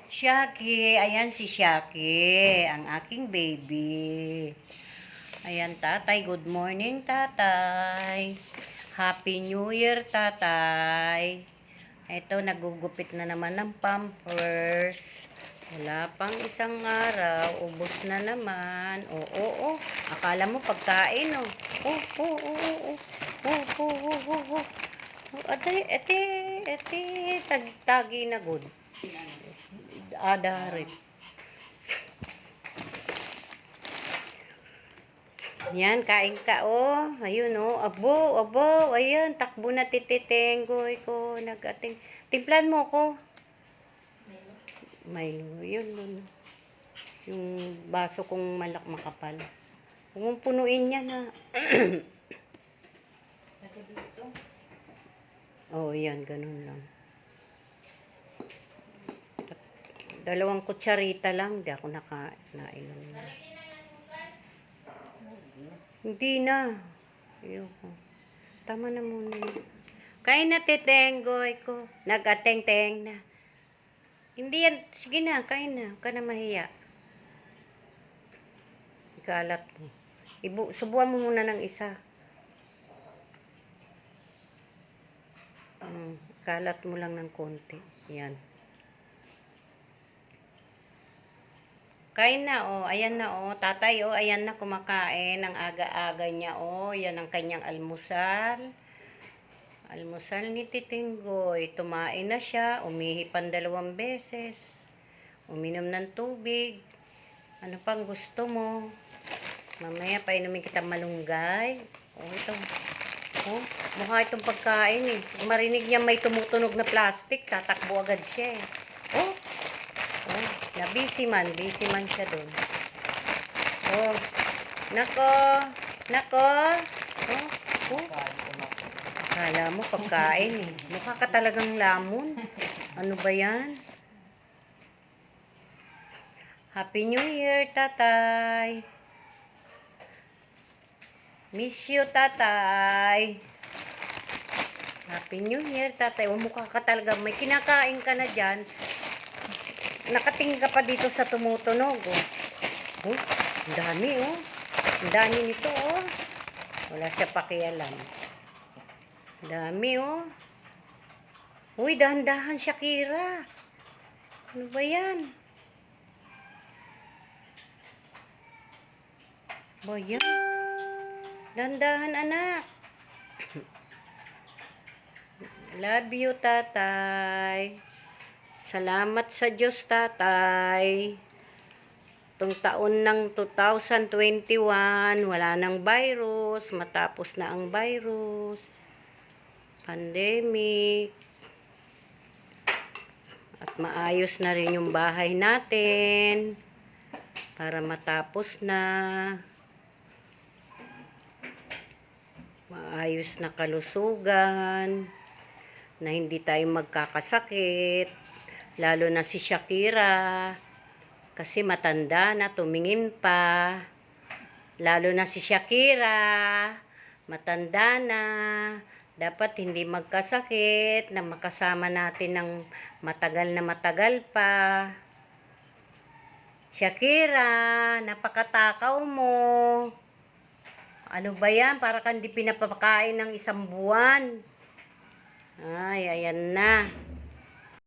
Shaki, ayan si Shaki, ang aking baby. Ayan, tatay. Good morning, tatay. Happy New Year, tatay. Ito, nagugupit na naman ng Pampers. Wala pang isang araw, ubos na naman. Oo. Akala mo pagkain, oh. Oo. Ate, tagi na good. Adarit. Yan, kain ka, oh. Ayun, oh. Abo. Ayan, takbo na tititenggoy ko. Nagating. Timplan mo ko. Milo. Yun. Yung baso kong makapal. Huwag mong punuin yan, ha. Oh, yan. Ganun lang. 2 kutsarita lang. Hindi ako nainom na. Hindi na. Ayoko. Tama na muna yun. Kain na, titenggoy ko. Nag-ateng-teng na. Hindi yan. Sige na, kain na. Huwag ka na mahiya. Ikalat mo. Subuan mo muna ng isa. Kalat mo lang ng konti. Yan. Kain na, oh. Ayan na, oh. Tatay, oh. Ayan na, kumakain. Ang aga-aga niya, oh. Yan ang kanyang almusal. Almusal ni Titinggoy. Tumain na siya. Umihipan 2 beses. Uminom ng tubig. Ano pang gusto mo? Mamaya, painumin kita malunggay. Oh, ito. Oh, mukha itong pagkain, eh. Pag marinig niya may tumutunog na plastic, tatakbo agad siya, eh. Oh, na busy man siya doon. Oh, nako. Oh. Akala mo pagkain, eh. Mukha ka talagang lamon. Ano ba yan? Happy New Year, tatay. Miss you, tatay. Happy New Year, tatay. Mukha ka talaga. May kinakain ka na dyan. Nakatingin ka pa dito sa tumutunog, oh. Oh, ang dami, oh. Ang dami nito, oh. Wala siya pakialam. Ang dami, oh. Uy, dahan-dahan, Shakira. Ano ba yan? Ba yan? Dahan-dahan, anak. Love you, tatay. Salamat sa Diyos, tatay. Itong taon ng 2021, wala nang virus. Matapos na ang virus. Pandemic. At maayos na rin yung bahay natin. Para matapos na. Maayos na kalusugan. Na hindi tayo magkakasakit. Lalo na si Shakira. Kasi matanda na, tumingin pa. Lalo na si Shakira. Matanda na. Dapat hindi magkasakit. Na makasama natin ng matagal pa. Shakira, napakatakaw mo. Ano ba yan? Para kang di pinapakain ng 1 buwan. Ay, ayan na.